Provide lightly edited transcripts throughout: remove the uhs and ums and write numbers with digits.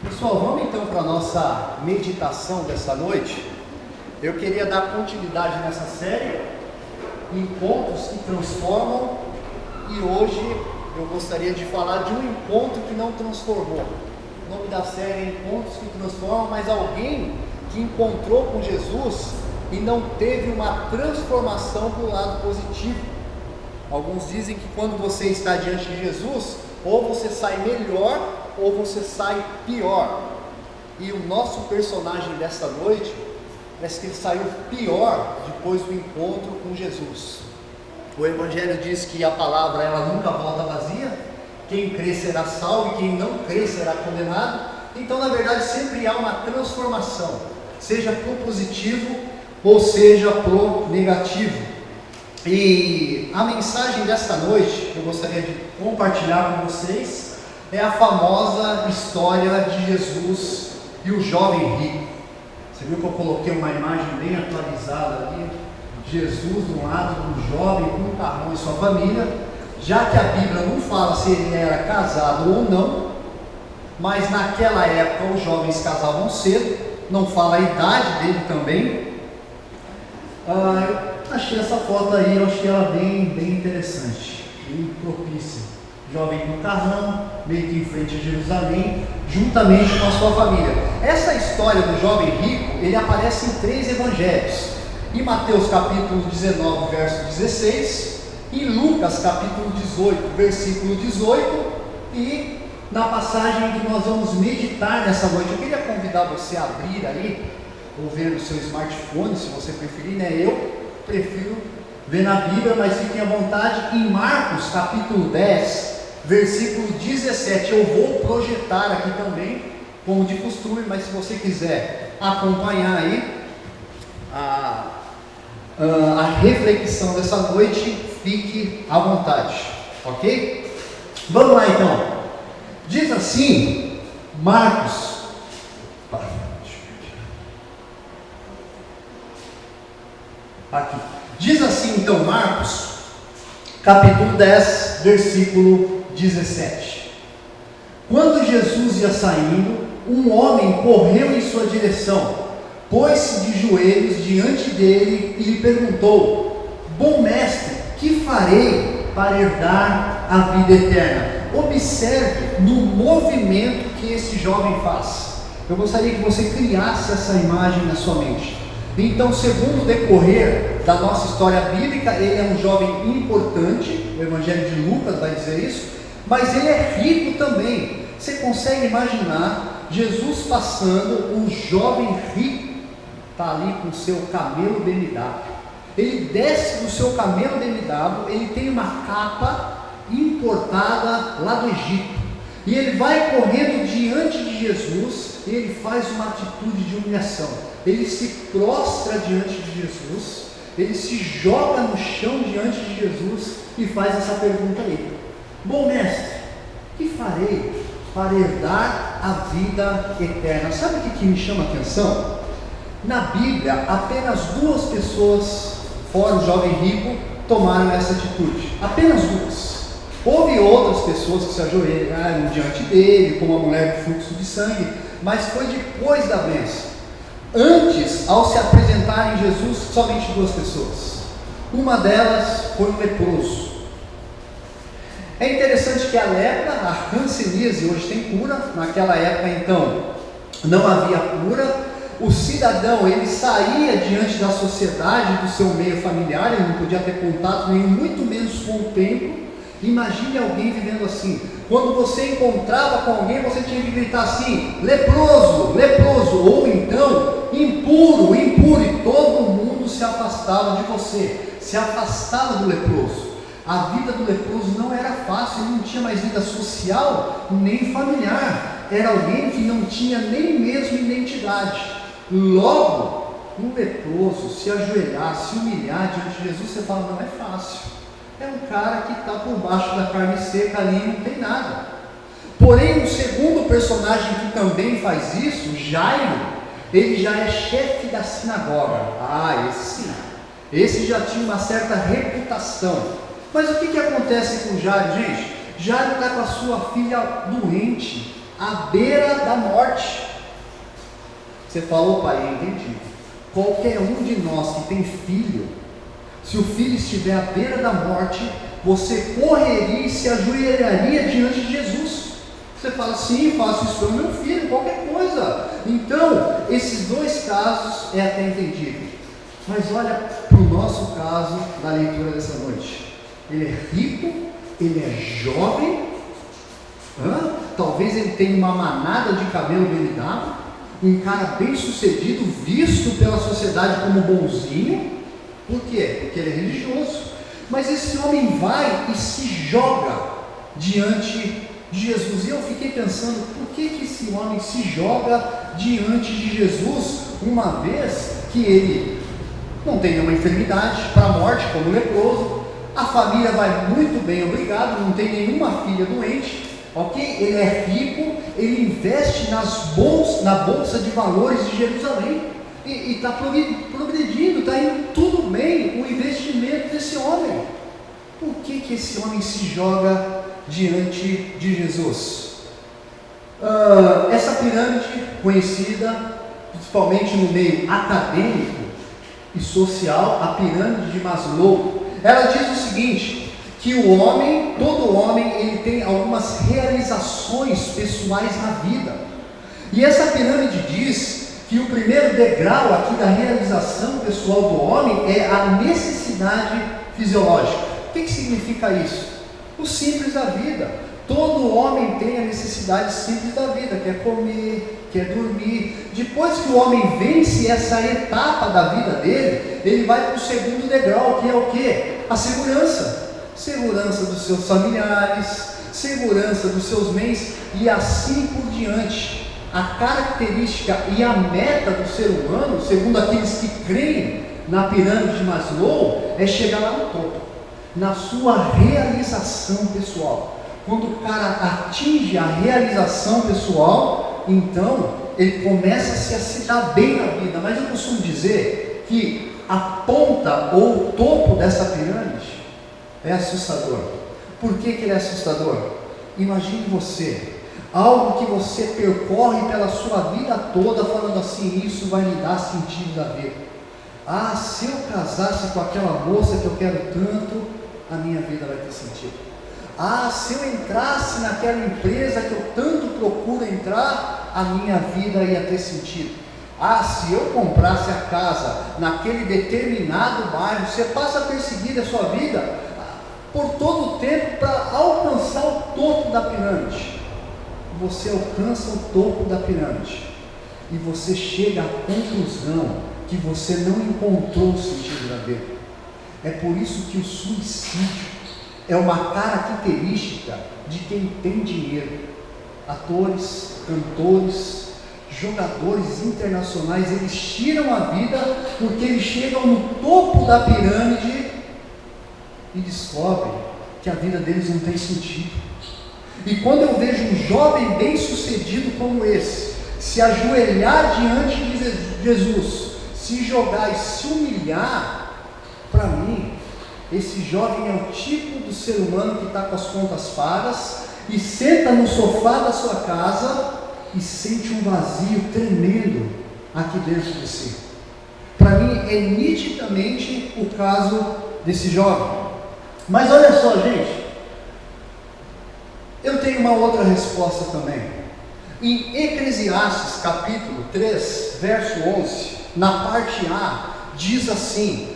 Pessoal, vamos então para a nossa meditação dessa noite. Eu queria dar continuidade nessa série, Encontros que Transformam, e hoje eu gostaria de falar de um encontro que não transformou. O nome da série é Encontros que Transformam, mas alguém que encontrou com Jesus e não teve uma transformação para o lado positivo. Alguns dizem que quando você está diante de Jesus, ou você sai melhor ou você sai pior. E o nosso personagem dessa noite, parece que ele saiu pior depois do encontro com Jesus. O Evangelho diz que a palavra ela nunca volta vazia. Quem crê será salvo e quem não crê será condenado. Então, na verdade, sempre há uma transformação, seja para o positivo ou seja para o negativo. E a mensagem desta noite que eu gostaria de compartilhar com vocês é a famosa história de Jesus e o jovem rico. Você viu que eu coloquei uma imagem bem atualizada ali? Jesus do lado do jovem com um carrão e sua família, já que a Bíblia não fala se ele era casado ou não, mas naquela época os jovens casavam cedo, não fala a idade dele também. Eu achei essa foto aí, eu achei ela bem interessante, bem propícia. Jovem com carrão, meio que em frente a Jerusalém, juntamente com a sua família. Essa história do jovem rico, ele aparece em 3 evangelhos. Em Mateus capítulo 19, verso 16, em Lucas capítulo 18, versículo 18, e na passagem que nós vamos meditar nessa noite. Eu queria convidar você a abrir aí, ou ver no seu smartphone, se você preferir, né? Eu prefiro ver na Bíblia, mas fiquem à vontade. Em Marcos capítulo 10, versículo 17, eu vou projetar aqui também, como de costume, mas se você quiser acompanhar aí a reflexão dessa noite, fique à vontade, ok? Vamos lá então. Diz assim, Marcos, aqui. Diz assim então Marcos, capítulo 10, versículo 17. Quando Jesus ia saindo, um homem correu em sua direção, pôs-se de joelhos diante dele e lhe perguntou: Bom mestre, que farei para herdar a vida eterna? Observe no movimento que esse jovem faz. Eu gostaria que você criasse essa imagem na sua mente. Então, segundo o decorrer da nossa história bíblica, ele é um jovem importante, o Evangelho de Lucas vai dizer isso, mas ele é rico também. Você consegue imaginar Jesus passando, um jovem rico, está ali com o seu camelo BMW, ele desce do seu camelo BMW, ele tem uma capa importada lá do Egito, e ele vai correndo diante de Jesus, e ele faz uma atitude de humilhação. Ele se prostra diante de Jesus, ele se joga no chão diante de Jesus e faz essa pergunta aí: Bom mestre, que farei para herdar a vida eterna? Sabe o que me chama a atenção? Na Bíblia, apenas 2 pessoas, fora o jovem rico, tomaram essa atitude. Apenas 2. Houve outras pessoas que se ajoelharam diante dele, como a mulher do fluxo de sangue, mas foi depois da bênção. Antes, ao se apresentarem Jesus, somente 2 pessoas. Uma delas foi um leproso. É interessante que a lepra, a hanseníase, hoje tem cura. Naquela época, então, não havia cura. O cidadão, ele saía diante da sociedade, do seu meio familiar, ele não podia ter contato nenhum, muito menos com o templo. Imagine alguém vivendo assim. Quando você encontrava com alguém, você tinha que gritar assim: leproso, leproso, ou então impuro, impuro, e todo mundo se afastava de você, se afastava do leproso. A vida do leproso não era fácil, ele não tinha mais vida social nem familiar, era alguém que não tinha nem mesmo identidade. Logo, um leproso se ajoelhar, se humilhar diante de Jesus, você fala: não é fácil. É um cara que está por baixo da carne seca ali e não tem nada. Porém, o segundo personagem que também faz isso, Jairo, ele já é chefe da sinagoga. Esse sim, esse já tinha uma certa reputação. Mas o que acontece com Jairo, gente? Jairo está com a sua filha doente, à beira da morte. Você falou, pai, eu entendi. Qualquer um de nós que tem filho, se o filho estiver à beira da morte, você correria e se ajoelharia diante de Jesus. Você fala, sim, faço isso pelo meu filho, qualquer coisa. Então, esses dois casos é até entendido. Mas olha para o nosso caso da leitura dessa noite. Ele é rico, ele é jovem, talvez ele tenha uma manada de cabelo bem ligado, um cara bem sucedido, visto pela sociedade como bonzinho. Por quê? Porque ele é religioso. Mas esse homem vai e se joga diante de Jesus. E eu fiquei pensando, por que esse homem se joga diante de Jesus, uma vez que ele não tem nenhuma enfermidade para a morte, como leproso, a família vai muito bem, obrigado, não tem nenhuma filha doente, ok? Ele é rico, ele investe na bolsa de valores de Jerusalém, e está progredindo, está indo tudo bem o investimento desse homem. Por que esse homem se joga diante de Jesus? Essa pirâmide conhecida, principalmente no meio acadêmico e social, a pirâmide de Maslow, ela diz o seguinte, que o homem, todo homem, ele tem algumas realizações pessoais na vida. E essa pirâmide diz que o primeiro degrau aqui da realização pessoal do homem é a necessidade fisiológica. O que significa isso? O simples da vida. Todo homem tem a necessidade simples da vida, quer comer, quer dormir. Depois que o homem vence essa etapa da vida dele, ele vai para o segundo degrau, que é o quê? A segurança. Segurança dos seus familiares, segurança dos seus bens e assim por diante. A característica e a meta do ser humano, segundo aqueles que creem na pirâmide de Maslow, é chegar lá no topo, na sua realização pessoal. Quando o cara atinge a realização pessoal, então ele começa a se dar bem na vida. Mas eu costumo dizer que a ponta ou o topo dessa pirâmide é assustador. Por que ele é assustador? Imagine você, algo que você percorre pela sua vida toda, falando assim, isso vai me dar sentido da vida. Ah, se eu casasse com aquela moça que eu quero tanto, a minha vida vai ter sentido. Ah, se eu entrasse naquela empresa que eu tanto procuro entrar, a minha vida ia ter sentido. Ah, se eu comprasse a casa naquele determinado bairro, você passa a perseguir a sua vida por todo o tempo para alcançar o topo da pirâmide. Você alcança o topo da pirâmide e você chega à conclusão que você não encontrou o sentido da vida. É por isso que o suicídio é uma característica de quem tem dinheiro. Atores, cantores, jogadores internacionais, eles tiram a vida porque eles chegam no topo da pirâmide e descobrem que a vida deles não tem sentido. E quando eu vejo um jovem bem sucedido como esse se ajoelhar diante de Jesus, se jogar e se humilhar, para mim, esse jovem é o tipo do ser humano que está com as contas pagas e senta no sofá da sua casa e sente um vazio tremendo aqui dentro de si. Para mim é nitidamente o caso desse jovem. Mas olha só, gente, eu tenho uma outra resposta também. Em Eclesiastes capítulo 3, verso 11, na parte A, diz assim,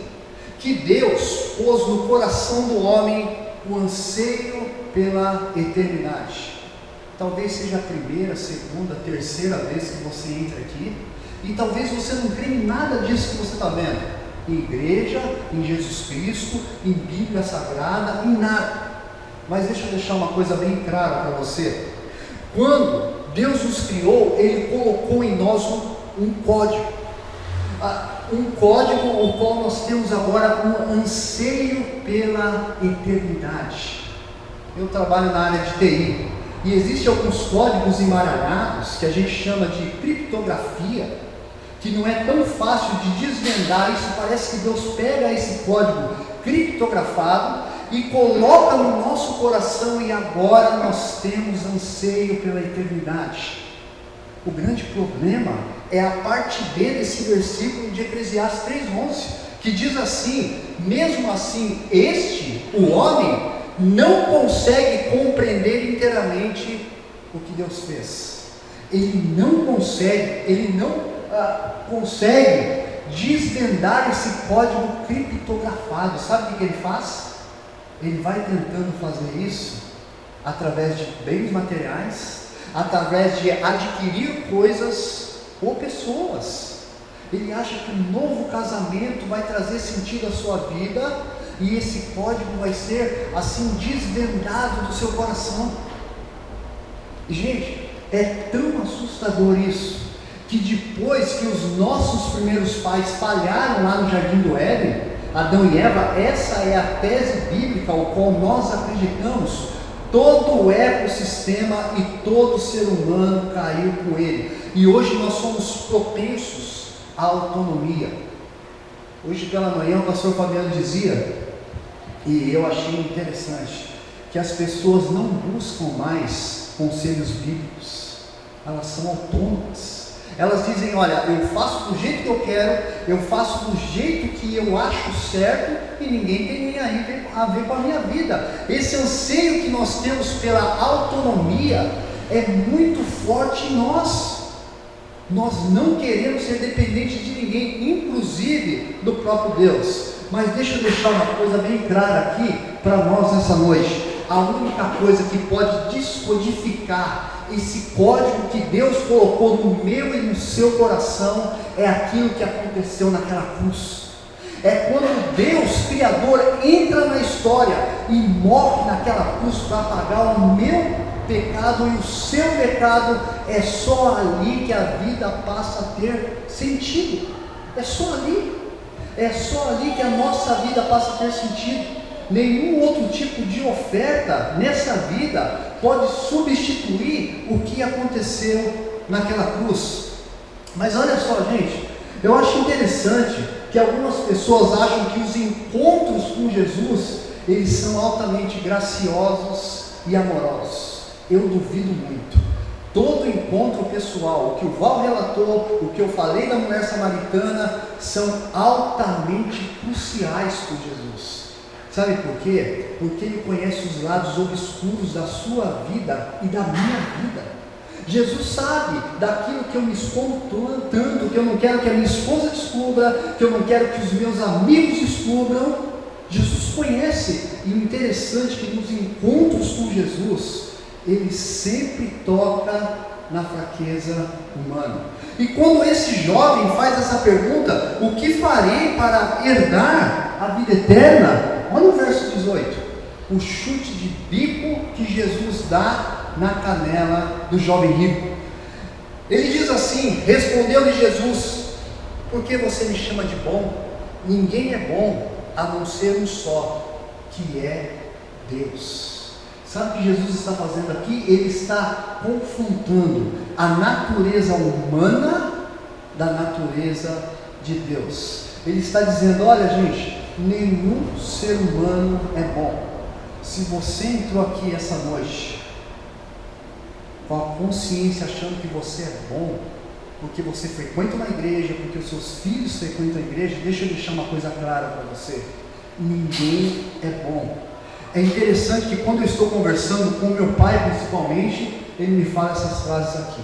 que Deus pôs no coração do homem o anseio pela eternidade. Talvez seja a primeira, segunda, terceira vez que você entra aqui, e talvez você não crê em nada disso que você está vendo, em igreja, em Jesus Cristo, em Bíblia Sagrada, em nada. Mas deixa eu deixar uma coisa bem clara para você. Quando Deus nos criou, Ele colocou em nós um código. Um código o qual nós temos agora um anseio pela eternidade. Eu trabalho na área de TI e existem alguns códigos emaranhados que a gente chama de criptografia, que não é tão fácil de desvendar. Isso parece que Deus pega esse código criptografado e coloca no nosso coração, e agora nós temos anseio pela eternidade. O grande problema é a parte B desse versículo de Eclesiastes 3:11, que diz assim: mesmo assim, o homem, não consegue compreender inteiramente o que Deus fez. Ele não consegue desvendar esse código criptografado. Sabe o que ele faz? Ele vai tentando fazer isso através de bens materiais, através de adquirir coisas ou pessoas. Ele acha que um novo casamento vai trazer sentido à sua vida, e esse código vai ser assim desvendado do seu coração. E, gente, é tão assustador isso, que depois que os nossos primeiros pais falharam lá no Jardim do Éden, Adão e Eva, essa é a tese bíblica ao qual nós acreditamos, todo o ecossistema e todo ser humano caiu com ele, e hoje nós somos propensos à autonomia. Hoje pela manhã o pastor Fabiano dizia, e eu achei interessante, que as pessoas não buscam mais conselhos bíblicos, elas são autônomas. Elas dizem: olha, eu faço do jeito que eu quero, eu faço do jeito que eu acho certo, e ninguém tem nem aí a ver com a minha vida. Esse anseio que nós temos pela autonomia é muito forte em nós. Nós não queremos ser dependentes de ninguém, inclusive do próprio Deus. Mas deixa eu deixar uma coisa bem clara aqui para nós nessa noite. A única coisa que pode descodificar esse código que Deus colocou no meu e no seu coração é aquilo que aconteceu naquela cruz. É quando Deus, Criador, entra na história e morre naquela cruz para pagar o meu pecado e o seu pecado. É só ali que a vida passa a ter sentido. É só ali. É só ali que a nossa vida passa a ter sentido. Nenhum outro tipo de oferta nessa vida pode substituir o que aconteceu naquela cruz. Mas olha só, gente, eu acho interessante que algumas pessoas acham que os encontros com Jesus, eles são altamente graciosos e amorosos. Eu duvido muito. Todo encontro pessoal, o que o Val relatou, o que eu falei da mulher samaritana, são altamente cruciais com Jesus. Sabe por quê? Porque Ele conhece os lados obscuros da sua vida e da minha vida. Jesus sabe daquilo que eu me escondo tanto, que eu não quero que a minha esposa descubra, que eu não quero que os meus amigos descubram. Jesus conhece. E o interessante é que nos encontros com Jesus, Ele sempre toca na fraqueza humana. E quando esse jovem faz essa pergunta: o que farei para herdar a vida eterna? Olha o verso 18, o chute de bico que Jesus dá na canela do jovem rico. Ele diz assim: respondeu-lhe Jesus: por que você me chama de bom? Ninguém é bom a não ser um só, que é Deus. Sabe o que Jesus está fazendo aqui? Ele está confrontando a natureza humana da natureza de Deus. Ele está dizendo: olha, gente, nenhum ser humano é bom. Se você entrou aqui essa noite com a consciência achando que você é bom, porque você frequenta uma igreja, porque os seus filhos frequentam a igreja, deixa eu deixar uma coisa clara para você: ninguém é bom. É interessante que quando eu estou conversando com meu pai principalmente, ele me fala essas frases aqui.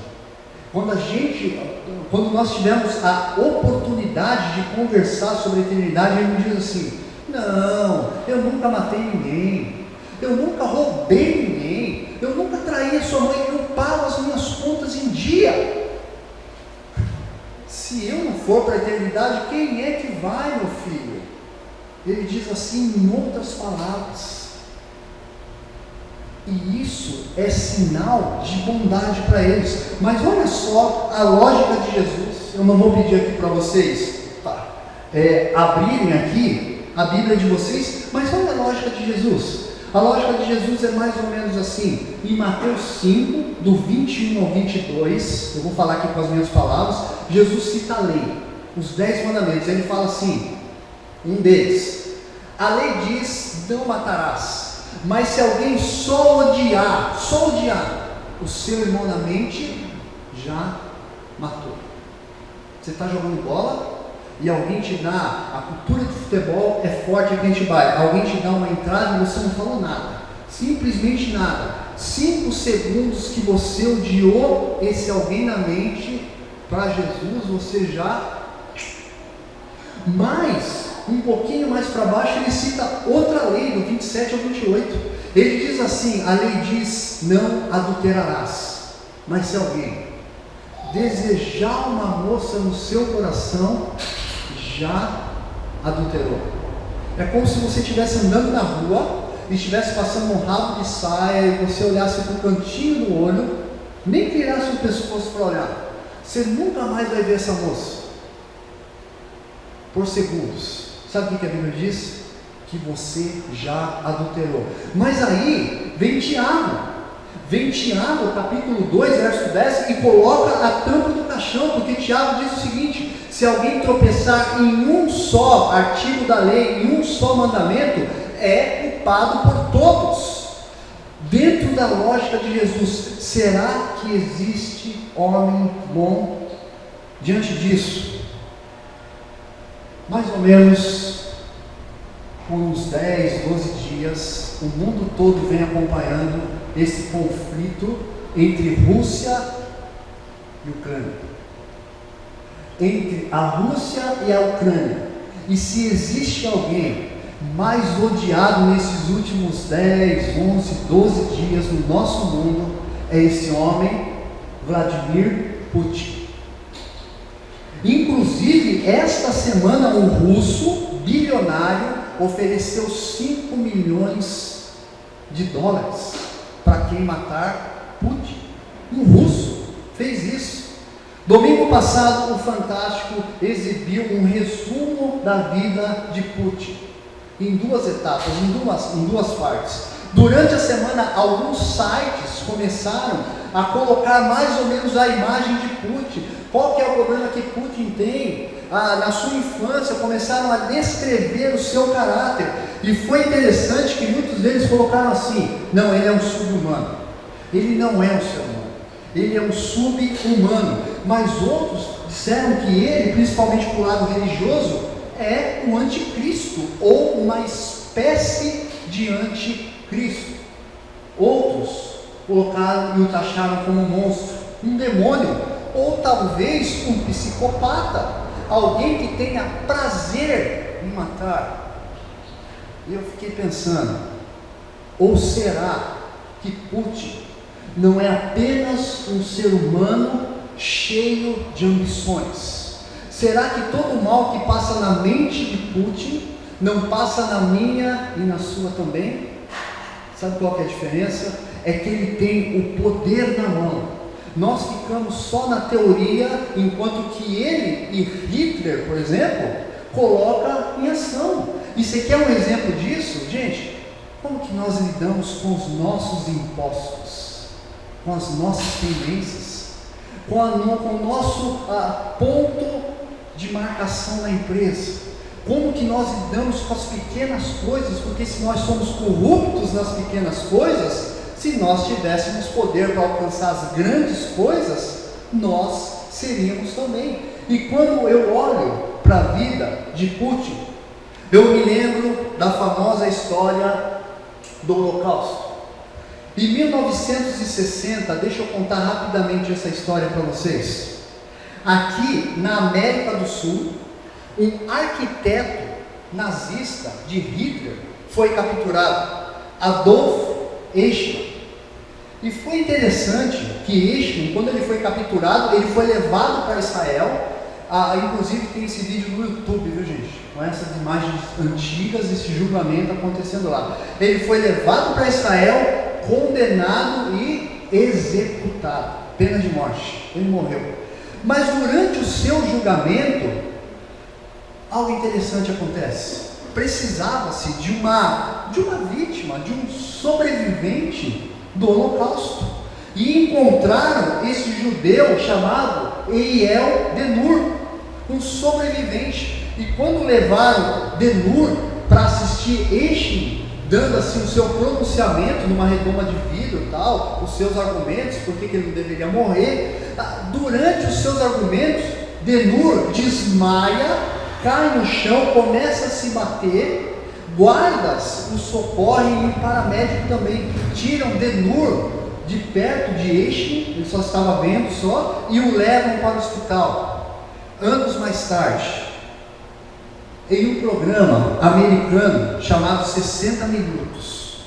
Quando nós tivemos a oportunidade de conversar sobre a eternidade, ele me diz assim: não, eu nunca matei ninguém, eu nunca roubei ninguém, eu nunca traí a sua mãe, eu pago as minhas contas em dia. Se eu não for para a eternidade, quem é que vai, meu filho? Ele diz assim, em outras palavras. E isso é sinal de bondade para eles. Mas olha só a lógica de Jesus. Eu não vou pedir aqui para vocês abrirem aqui a Bíblia de vocês, mas olha a lógica de Jesus. A lógica de Jesus é mais ou menos assim. Em Mateus 5, do 21 ao 22, eu vou falar aqui com as minhas palavras, Jesus cita a lei, os 10 mandamentos. Ele fala assim, um deles: A lei diz: não matarás. Mas se alguém só odiar, o seu irmão na mente, já matou. Você está jogando bola e alguém te dá, a cultura de futebol é forte aqui em Atibaia, alguém te dá uma entrada e você não falou nada, simplesmente nada. 5 segundos que você odiou esse alguém na mente, para Jesus você já... Mas, um pouquinho mais para baixo, ele cita outra lei, do 27 ao 28. Ele diz assim: a lei diz: não adulterarás. Mas se alguém desejar uma moça no seu coração, já adulterou. É como se você estivesse andando na rua e estivesse passando um rabo de saia e você olhasse para o cantinho do olho, nem virasse o pescoço para olhar. Você nunca mais vai ver essa moça por segundos. Sabe o que a Bíblia diz? Que você já adulterou. Mas aí vem Tiago, capítulo 2, verso 10, e coloca a tampa do caixão, porque Tiago diz o seguinte: se alguém tropeçar em um só artigo da lei, em um só mandamento, é culpado por todos. Dentro da lógica de Jesus, será que existe homem bom diante disso? Mais ou menos por uns 10, 12 dias, o mundo todo vem acompanhando esse conflito entre Rússia e Ucrânia. Entre a Rússia e a Ucrânia. E se existe alguém mais odiado nesses últimos 10, 11, 12 dias no nosso mundo, é esse homem, Vladimir Putin. Inclusive, esta semana, um russo bilionário ofereceu 5 milhões de dólares para quem matar Putin. Um russo fez isso. Domingo passado, o Fantástico exibiu um resumo da vida de Putin, em 2 etapas, em duas partes. Durante a semana, alguns sites começaram a colocar mais ou menos a imagem de Putin. Qual que é o problema que Putin tem? Na sua infância, começaram a descrever o seu caráter. E foi interessante que muitos deles colocaram assim: não, ele é um sub-humano. Ele não é um ser humano. Ele é um sub-humano. Mas outros disseram que ele, principalmente para o lado religioso, é um anticristo, ou uma espécie de anticristo. Outros colocaram e o taxaram como um monstro, um demônio, ou talvez um psicopata, alguém que tenha prazer em matar. E eu fiquei pensando: ou será que Putin não é apenas um ser humano cheio de ambições? Será que todo o mal que passa na mente de Putin não passa na minha e na sua também? Sabe qual que é a diferença? É que ele tem o poder na mão. Nós ficamos só na teoria, enquanto que ele e Hitler, por exemplo, coloca em ação. E você quer um exemplo disso? Gente, como que nós lidamos com os nossos impostos, com as nossas pendências, com o nosso ponto de marcação na empresa? Como que nós lidamos com as pequenas coisas? Porque se nós somos corruptos nas pequenas coisas, se nós tivéssemos poder para alcançar as grandes coisas, nós seríamos também. E quando eu olho para a vida de Putin, eu me lembro da famosa história do Holocausto. Em 1960, deixa eu contar rapidamente essa história para vocês. Aqui na América do Sul, um arquiteto nazista de Hitler foi capturado, Adolf Eichmann. E foi interessante que Eichmann, quando ele foi capturado, ele foi levado para Israel. Inclusive tem esse vídeo no YouTube, viu gente? Com essas imagens antigas, esse julgamento acontecendo lá. Ele foi levado para Israel, condenado e executado, pena de morte. Ele morreu. Mas durante o seu julgamento, algo interessante acontece. Precisava-se de uma vítima, de um sobrevivente do Holocausto. E encontraram esse judeu chamado Eiel Ben-Hur, um sobrevivente. E quando levaram Ben-Hur para assistir assistir Eichen dando assim o seu pronunciamento numa redoma de vidro, tal, os seus argumentos, por que ele não deveria morrer. Durante os seus argumentos, Denur desmaia, cai no chão, começa a se bater. Guardas o socorrem e o paramédico também tiram Denur de perto de Eichen, ele só estava vendo só, e o levam para o hospital. Anos mais tarde, em um programa americano chamado 60 Minutos,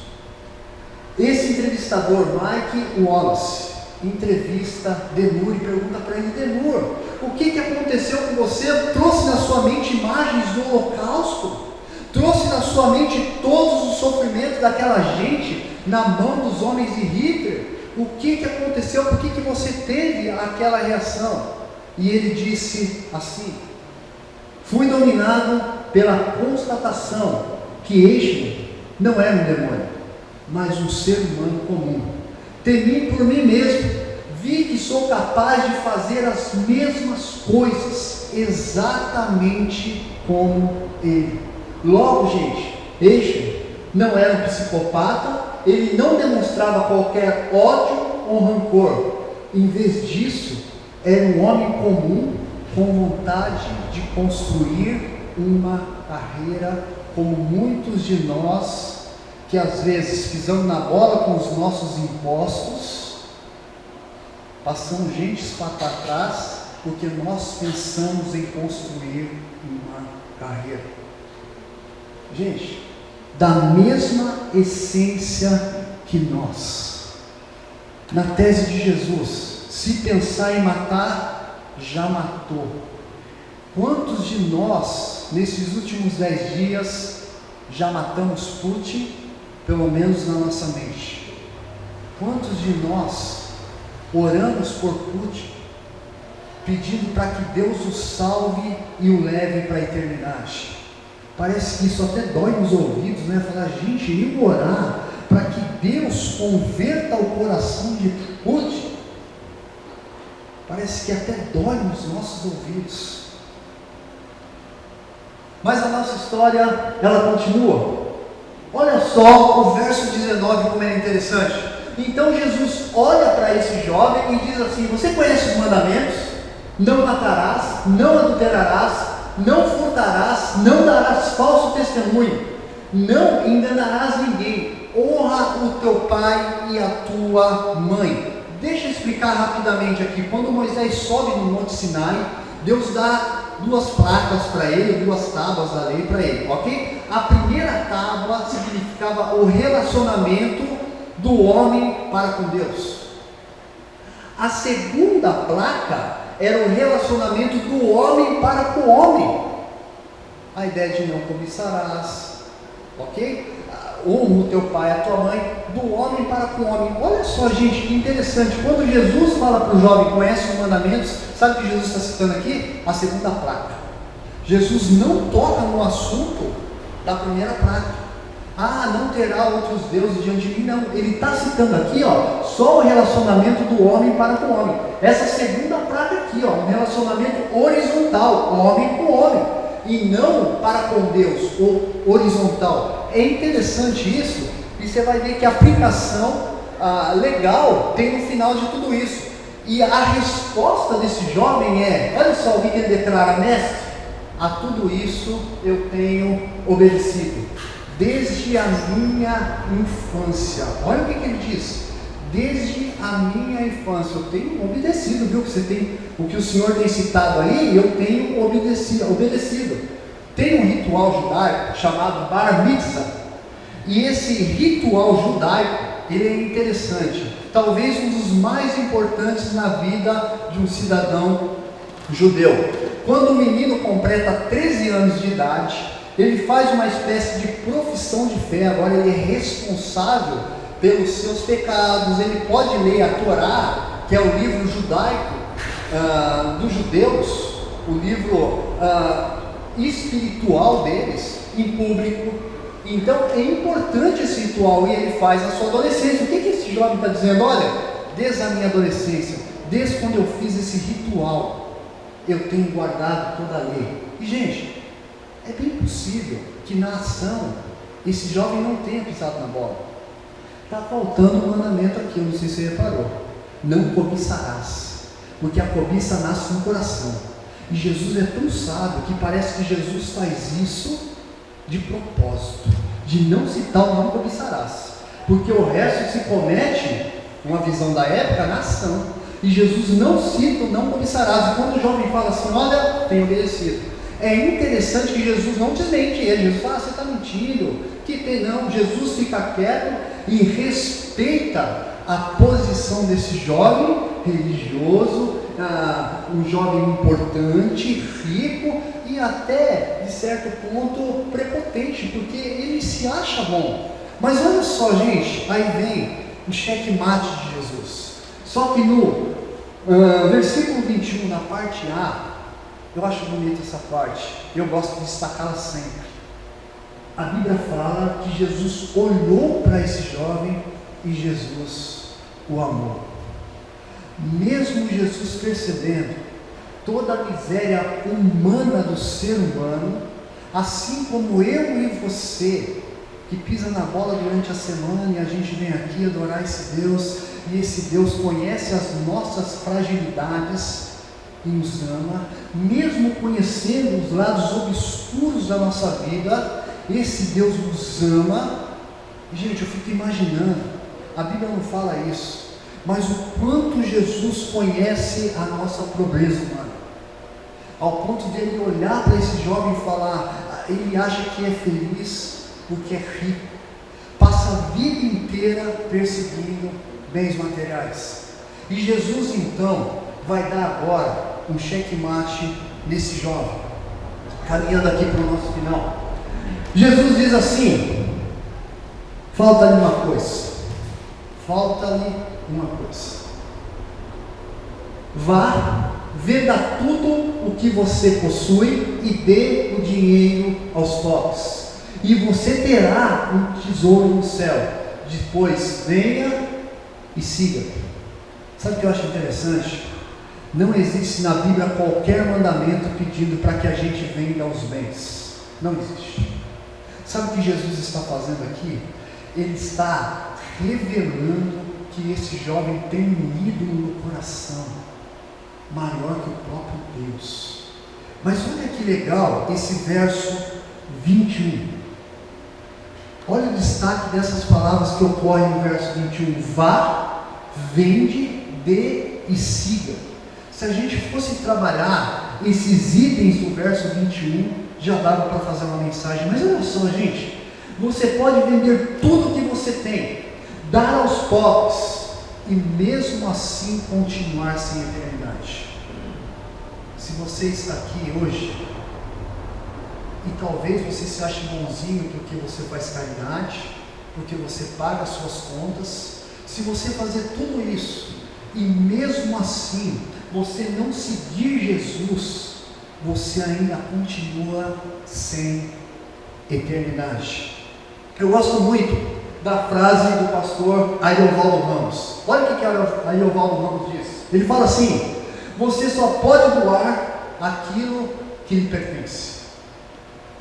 esse entrevistador, Mike Wallace, entrevista Denur e pergunta para ele: Denur, o que aconteceu com você? Trouxe na sua mente imagens do Holocausto? Trouxe na sua mente todos os sofrimentos daquela gente na mão dos homens de Hitler? O que aconteceu? Por que você teve aquela reação? E ele disse assim: fui dominado pela constatação que Eichmann não era um demônio, mas um ser humano comum. Temi por mim mesmo, vi que sou capaz de fazer as mesmas coisas, exatamente como ele. Logo, gente, Eichmann não era um psicopata, ele não demonstrava qualquer ódio ou rancor. Em vez disso, era um homem comum com vontade de construir uma carreira, como muitos de nós, que às vezes pisamos na bola com os nossos impostos, passamos gente para trás, porque nós pensamos em construir uma carreira. Gente, da mesma essência que nós, na tese de Jesus, se pensar em matar, já matou. Quantos de nós, nesses últimos 10 dias, já matamos Putin, pelo menos na nossa mente? Quantos de nós oramos por Putin, pedindo para que Deus o salve e o leve para a eternidade? Parece que isso até dói nos ouvidos, né? Falar, gente, ir orar para que Deus converta o coração de Putin, parece que até dói nos nossos ouvidos. Mas a nossa história, ela continua. Olha só o verso 19, como é interessante. Então Jesus olha para esse jovem e diz assim: você conhece os mandamentos? Não matarás, não adulterarás, não furtarás, não darás falso testemunho, não enganarás ninguém, honra o teu pai e a tua mãe. Deixa eu explicar rapidamente aqui. Quando Moisés sobe no Monte Sinai, Deus dá 2 placas para ele, 2 tábuas da lei para ele, ok? A primeira tábua significava o relacionamento do homem para com Deus. A segunda placa era o relacionamento do homem para com o homem. A ideia de não cobiçarás, ok? Honra o teu pai e a tua mãe, do homem para com o homem. Olha só, gente, que interessante. Quando Jesus fala para o jovem, conhece os mandamentos, sabe o que Jesus está citando aqui? A segunda placa. Jesus não toca no assunto da primeira placa. Não terá outros deuses diante de mim. Não, ele está citando aqui, só o relacionamento do homem para com o homem. Essa segunda placa aqui, um relacionamento horizontal, homem com homem, e não para com Deus, ou horizontal. É interessante isso, e você vai ver que a aplicação legal tem no final de tudo isso. E a resposta desse jovem é, olha só o que ele declara: mestre, a tudo isso eu tenho obedecido, desde a minha infância. Olha o que ele diz: desde a minha infância eu tenho obedecido, viu? Que você tem, o que o Senhor tem citado aí, eu tenho obedecido. Tem um ritual judaico chamado Bar Mitzvah, e esse ritual judaico, ele é interessante, talvez um dos mais importantes na vida de um cidadão judeu. Quando o menino completa 13 anos de idade, ele faz uma espécie de profissão de fé. Agora ele é responsável pelos seus pecados, ele pode ler a Torá, que é o livro judaico dos judeus, o livro espiritual deles, em público. Então é importante esse ritual, e ele faz na sua adolescência. O que esse jovem está dizendo? Olha, desde a minha adolescência, desde quando eu fiz esse ritual, eu tenho guardado toda a lei. E gente, é bem possível que na ação esse jovem não tenha pisado na bola. Está faltando um mandamento aqui, eu não sei se você reparou. Não cobiçarás, porque a cobiça nasce no coração. E Jesus é tão sábio que parece que Jesus faz isso de propósito, de não citar o não cobiçarás, porque o resto se comete, uma visão da época, na ação. E Jesus não cita o não cobiçarás. E quando o jovem fala assim, olha, tenho obedecido, é interessante que Jesus não desmente ele. Jesus fala, você está mentindo, que tem não. Jesus fica quieto e respeita a posição desse jovem religioso, um jovem importante, rico e até, de certo ponto, prepotente, porque ele se acha bom. Mas olha só, gente, aí vem o checkmate de Jesus. Só que no versículo 21, na parte A, eu acho bonita essa parte, eu gosto de destacá-la sempre. A Bíblia fala que Jesus olhou para esse jovem e Jesus o amou. Mesmo Jesus percebendo toda a miséria humana do ser humano, assim como eu e você, que pisa na bola durante a semana e a gente vem aqui adorar esse Deus, e esse Deus conhece as nossas fragilidades e nos ama, mesmo conhecendo os lados obscuros da nossa vida, esse Deus nos ama. Gente, eu fico imaginando, a Bíblia não fala isso, mas o quanto Jesus conhece a nossa pobreza humana, ao ponto de ele olhar para esse jovem e falar, ele acha que é feliz porque é rico, passa a vida inteira perseguindo bens materiais, e Jesus então vai dar agora um checkmate nesse jovem, caminhando aqui para o nosso final. Jesus diz assim, falta-lhe uma coisa, vá, venda tudo o que você possui e dê o dinheiro aos pobres, e você terá um tesouro no céu, depois venha e siga. Sabe o que eu acho interessante? Não existe na Bíblia qualquer mandamento pedindo para que a gente venda os bens, não existe. Sabe o que Jesus está fazendo aqui? Ele está revelando que esse jovem tem um ídolo no coração, maior que o próprio Deus. Mas olha que legal esse verso 21. Olha o destaque dessas palavras que ocorrem no verso 21. Vá, vende, dê e siga. Se a gente fosse trabalhar esses itens do verso 21, já dava para fazer uma mensagem. Mas olha só, gente, você pode vender tudo que você tem, dar aos pobres, e mesmo assim continuar sem eternidade. Se você está aqui hoje, e talvez você se ache bonzinho porque você faz caridade, porque você paga as suas contas, se você fazer tudo isso, e mesmo assim você não seguir Jesus, você ainda continua sem eternidade. Eu gosto muito da frase do pastor Ariovaldo Ramos. Olha o que Ariovaldo Ramos diz. Ele fala assim: você só pode doar aquilo que lhe pertence.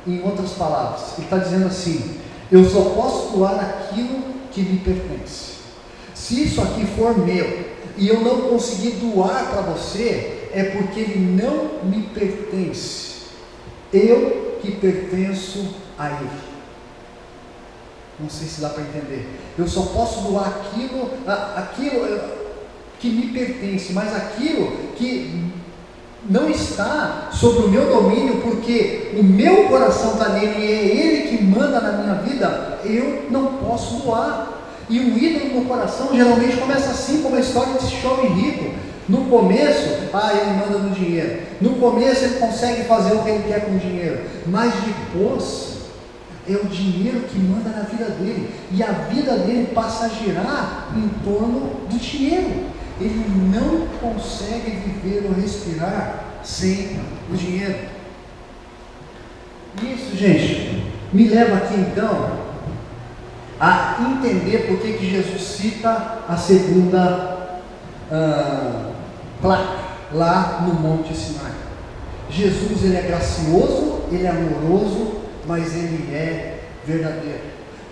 Em outras palavras, ele está dizendo assim: eu só posso doar aquilo que me pertence. Se isso aqui for meu e eu não conseguir doar para você, é porque ele não me pertence. Eu que pertenço a ele. Não sei se dá para entender. Eu só posso doar aquilo que me pertence, mas aquilo que não está sobre o meu domínio, porque o meu coração está nele e é ele que manda na minha vida, eu não posso doar. E um ídolo no coração geralmente começa assim, como a história desse jovem rico. No começo, ele manda no dinheiro. No começo ele consegue fazer o que ele quer com o dinheiro, mas depois é o dinheiro que manda na vida dele, e a vida dele passa a girar em torno do dinheiro. Ele não consegue viver ou respirar sem o dinheiro. Isso, gente, me leva aqui então a entender por que Jesus cita a segunda placa lá no Monte Sinai. Jesus, ele é gracioso, ele é amoroso, mas ele é verdadeiro.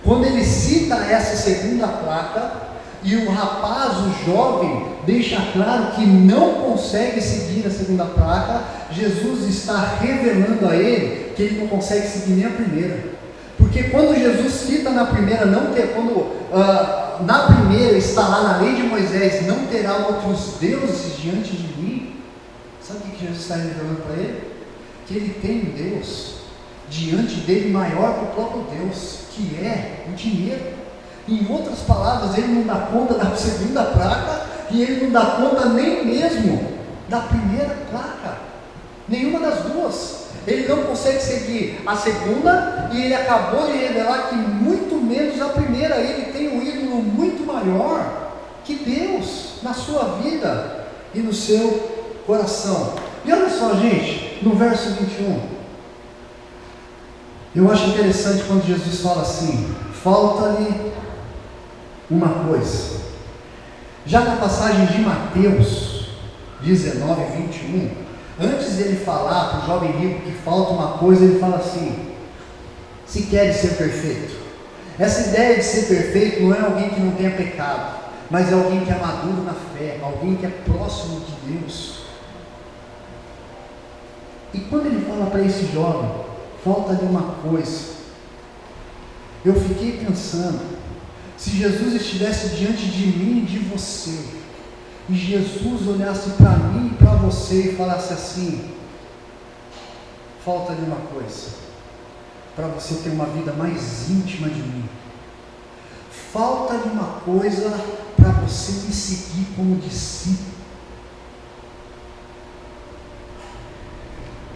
Quando ele cita essa segunda placa, e o rapaz, o jovem, deixa claro que não consegue seguir a segunda placa, Jesus está revelando a ele que ele não consegue seguir nem a primeira. Porque quando Jesus cita na primeira, na primeira está lá na lei de Moisés, não terá outros deuses diante de mim, sabe o que Jesus está revelando para ele? Que ele tem um Deus diante dele maior que o próprio Deus, que é o dinheiro. Em outras palavras, ele não dá conta da segunda placa e ele não dá conta nem mesmo da primeira placa, nenhuma das duas. Ele não consegue seguir a segunda e ele acabou de revelar que muito menos a primeira. Ele tem um ídolo muito maior que Deus na sua vida e no seu coração. E olha só, gente, no verso 21, eu acho interessante quando Jesus fala assim: falta-lhe uma coisa. Já na passagem de Mateus 19, 21, antes dele falar para o jovem rico que falta uma coisa, ele fala assim: se queres ser perfeito. Essa ideia de ser perfeito não é alguém que não tenha pecado, mas é alguém que é maduro na fé, alguém que é próximo de Deus. E quando ele fala para esse jovem, falta-lhe uma coisa, eu fiquei pensando, se Jesus estivesse diante de mim e de você, e Jesus olhasse para mim e para você e falasse assim: falta-lhe uma coisa, para você ter uma vida mais íntima de mim, falta-lhe uma coisa para você me seguir como discípulo.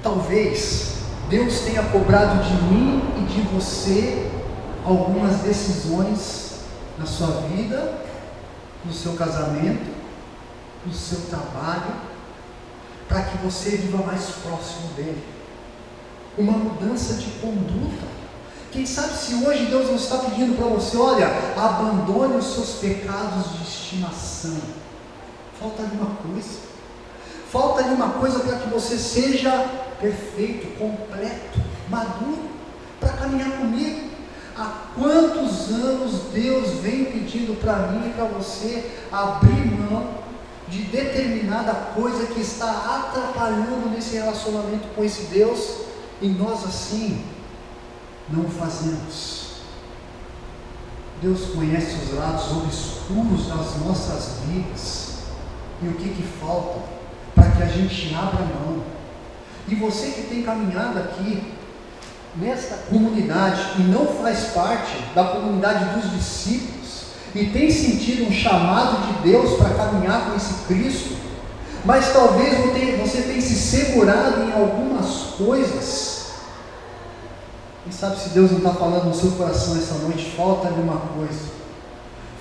Talvez Deus tenha cobrado de mim e de você algumas decisões na sua vida, no seu casamento, no seu trabalho, para que você viva mais próximo dele. Uma mudança de conduta. Quem sabe se hoje Deus não está pedindo para você: olha, abandone os seus pecados de estimação. Falta-lhe uma coisa. Falta-lhe uma coisa para que você seja perfeito, completo, maduro, para caminhar comigo. Há quantos anos Deus vem pedindo para mim e para você abrir mão de determinada coisa que está atrapalhando nesse relacionamento com esse Deus, e nós assim não fazemos. Deus conhece os lados obscuros das nossas vidas e o que falta para que a gente abra mão. E você que tem caminhado aqui nesta comunidade e não faz parte da comunidade dos discípulos e tem sentido um chamado de Deus para caminhar com esse Cristo, mas talvez você tenha se segurado em algumas coisas. Quem sabe se Deus não está falando no seu coração essa noite: falta-lhe uma coisa.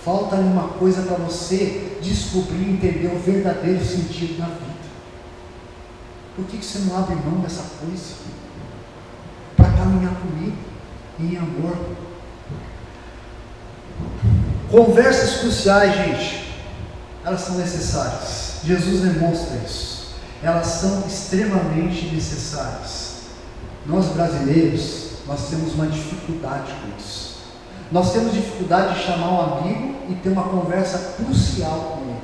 Falta-lhe uma coisa para você descobrir e entender o verdadeiro sentido da vida. Por que você não abre mão dessa coisa para caminhar comigo em amor? Conversas cruciais, gente, elas são necessárias. Jesus demonstra isso. Elas são extremamente necessárias. Nós brasileiros, nós temos uma dificuldade com isso. Nós temos dificuldade de chamar um amigo e ter uma conversa crucial com ele.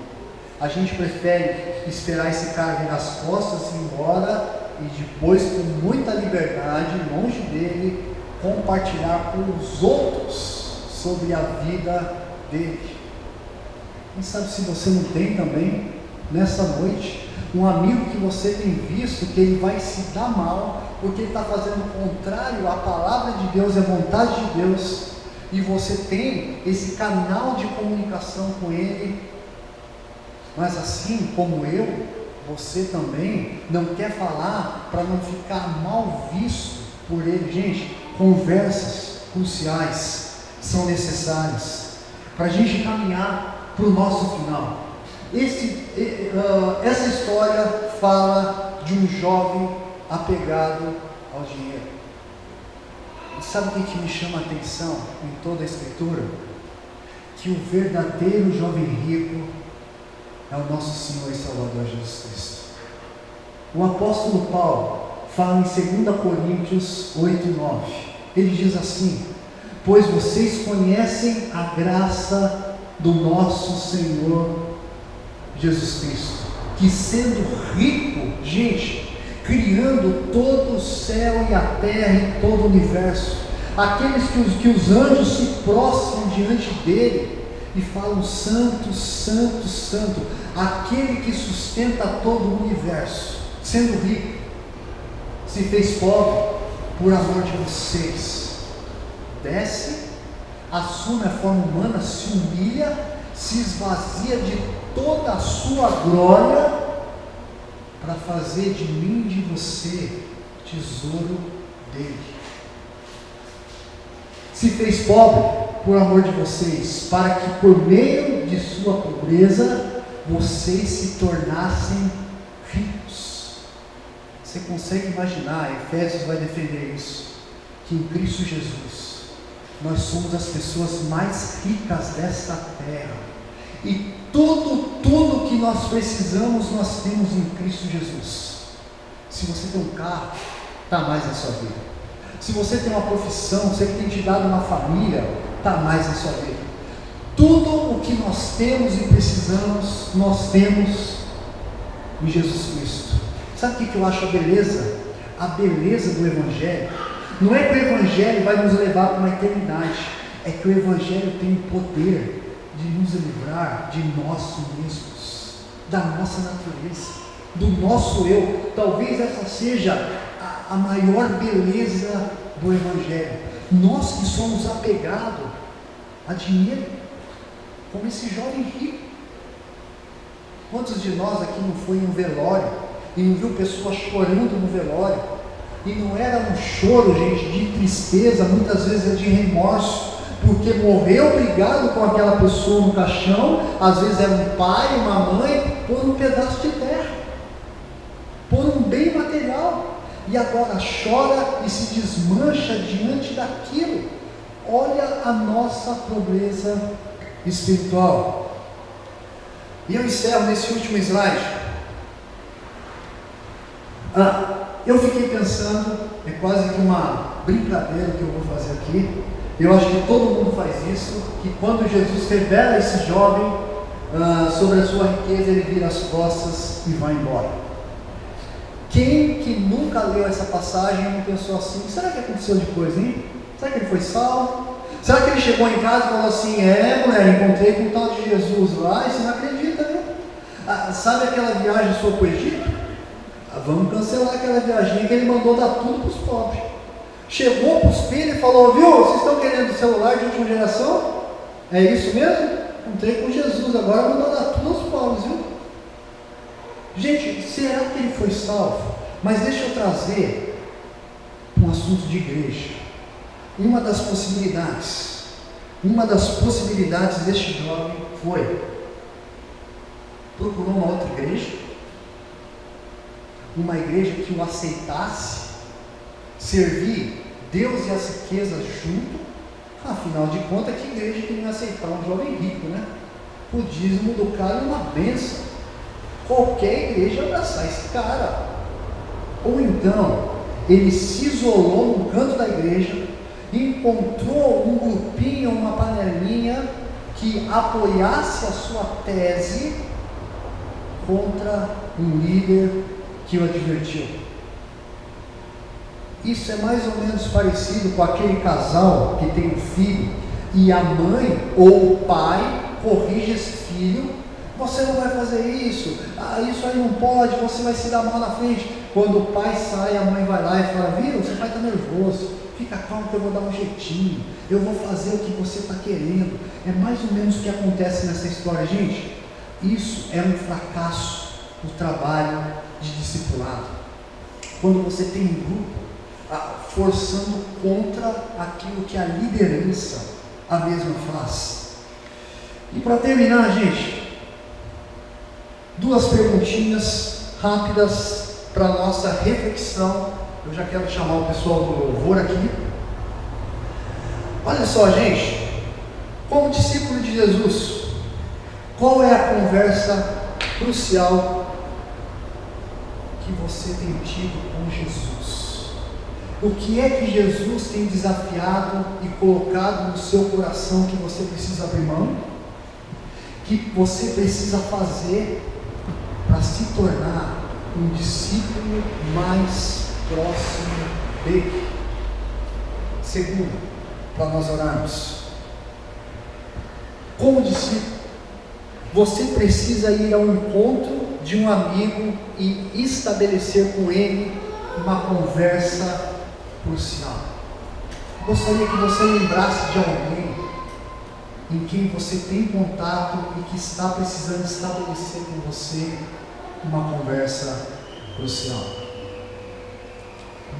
A gente prefere esperar esse cara vir nas costas e ir embora, e depois, com muita liberdade, longe dele, compartilhar com os outros sobre a vida dele. Quem sabe se você não tem também, nessa noite, um amigo que você tem visto que ele vai se dar mal, porque ele está fazendo o contrário à palavra de Deus, à vontade de Deus, e você tem esse canal de comunicação com ele, mas assim como eu, você também não quer falar para não ficar mal visto por ele. Gente, conversas cruciais são necessárias para a gente caminhar para o nosso final. Essa história fala de um jovem apegado ao dinheiro. E sabe o que me chama a atenção em toda a Escritura? Que o verdadeiro jovem rico é o nosso Senhor e Salvador Jesus Cristo. O apóstolo Paulo fala em 2 Coríntios 8:9. Ele diz assim: pois vocês conhecem a graça do nosso Senhor Jesus Cristo, que sendo rico, gente, criando todo o céu e a terra e todo o universo, aqueles que os anjos se prostram diante dele e falam: santo, santo, santo, aquele que sustenta todo o universo, sendo rico, se fez pobre por amor de vocês, desce, assume a forma humana, se humilha, se esvazia de toda a sua glória, para fazer de mim e de você tesouro dele. Se fez pobre por amor de vocês, para que por meio de sua pobreza vocês se tornassem ricos. Você consegue imaginar? Efésios vai defender isso, que em Cristo Jesus nós somos as pessoas mais ricas desta terra, e tudo que nós precisamos nós temos em Cristo Jesus. Se você tem um carro, está mais na sua vida. Se você tem uma profissão, se Ele tem te dado uma família, está mais na sua vida. Tudo o que nós temos e precisamos, nós temos em Jesus Cristo. Sabe o que eu acho a beleza? A beleza do Evangelho não é que o Evangelho vai nos levar para uma eternidade, é que o Evangelho tem o poder de nos livrar de nós mesmos, da nossa natureza, do nosso eu. Talvez essa seja a maior beleza do Evangelho. Nós que somos apegados a dinheiro, como esse jovem rico. Quantos de nós aqui não foi em um velório e não viu pessoas chorando no velório? E não era um choro, gente, de tristeza, muitas vezes é de remorso, porque morreu brigado com aquela pessoa no caixão. Às vezes era um pai, uma mãe, por um pedaço de terra, por um bem material, e agora chora e se desmancha diante daquilo. Olha a nossa pobreza espiritual. E eu encerro nesse último slide. Eu fiquei pensando, é quase que uma brincadeira que eu vou fazer aqui. Eu acho que todo mundo faz isso, que quando Jesus revela a esse jovem sobre a sua riqueza, ele vira as costas e vai embora. Quem que nunca leu essa passagem e não pensou assim: será que aconteceu depois, hein? Será que ele foi salvo? Será que ele chegou em casa e falou assim: mulher, encontrei com o tal de Jesus lá, e você não acredita, viu? Sabe aquela viagem sua para o Egito? Vamos cancelar aquela viagem que ele mandou dar tudo para os pobres. Chegou para os filhos e falou: viu, vocês estão querendo celular de última geração? É isso mesmo? Encontrei com Jesus, agora mandou dar tudo aos pobres, viu? Gente, será que ele foi salvo? Mas deixa eu trazer um assunto de igreja. Uma das possibilidades deste jovem foi: procurou uma outra igreja, uma igreja que o aceitasse, servir Deus e as riquezas junto. Afinal de contas, que igreja que não ia aceitar um jovem rico, né? O dízimo do cara é uma bênção. Qualquer igreja abraçar esse cara. Ou então ele se isolou no canto da igreja, encontrou um grupinho, uma panelinha que apoiasse a sua tese contra um líder que o advertiu. Isso é mais ou menos parecido com aquele casal que tem um filho e a mãe ou o pai corrige esse filho: você não vai fazer isso, isso aí não pode, você vai se dar mal na frente. Quando o pai sai, a mãe vai lá e fala: viu, seu pai está nervoso, fica calmo que eu vou dar um jeitinho, eu vou fazer o que você está querendo. É mais ou menos o que acontece nessa história, gente. Isso é um fracasso no trabalho de discipulado. Quando você tem um grupo forçando contra aquilo que a liderança a mesma faz. E para terminar, gente, duas perguntinhas rápidas para a nossa reflexão. Eu já quero chamar o pessoal do louvor aqui. Olha só, gente, como discípulo de Jesus, qual é a conversa crucial que você tem tido com Jesus? O que é que Jesus tem desafiado e colocado no seu coração que você precisa abrir mão? Que você precisa fazer para se tornar um discípulo mais próximo dele? Segundo, para nós orarmos. Como discípulo, você precisa ir ao encontro de um amigo e estabelecer com ele uma conversa crucial. Gostaria que você lembrasse de alguém em quem você tem contato e que está precisando estabelecer com você uma conversa crucial.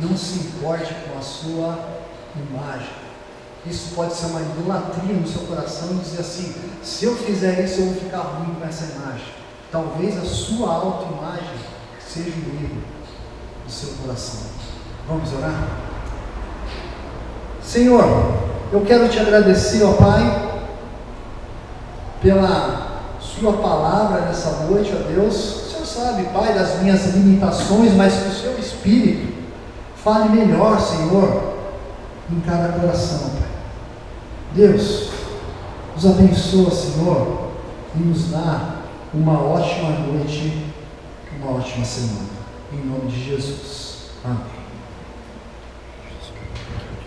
Não se importe com a sua imagem. Isso pode ser uma idolatria no seu coração e dizer assim: se eu fizer isso eu vou ficar ruim com essa imagem. Talvez a sua autoimagem seja um erro do seu coração. Vamos orar? Senhor, eu quero te agradecer, ó Pai, pela sua palavra nessa noite, ó Deus. O Senhor sabe, Pai, das minhas limitações, mas que o seu Espírito fale melhor, Senhor, em cada coração, Pai. Deus, nos abençoa, Senhor, e nos dá uma ótima noite, uma ótima semana. Em nome de Jesus. Amém.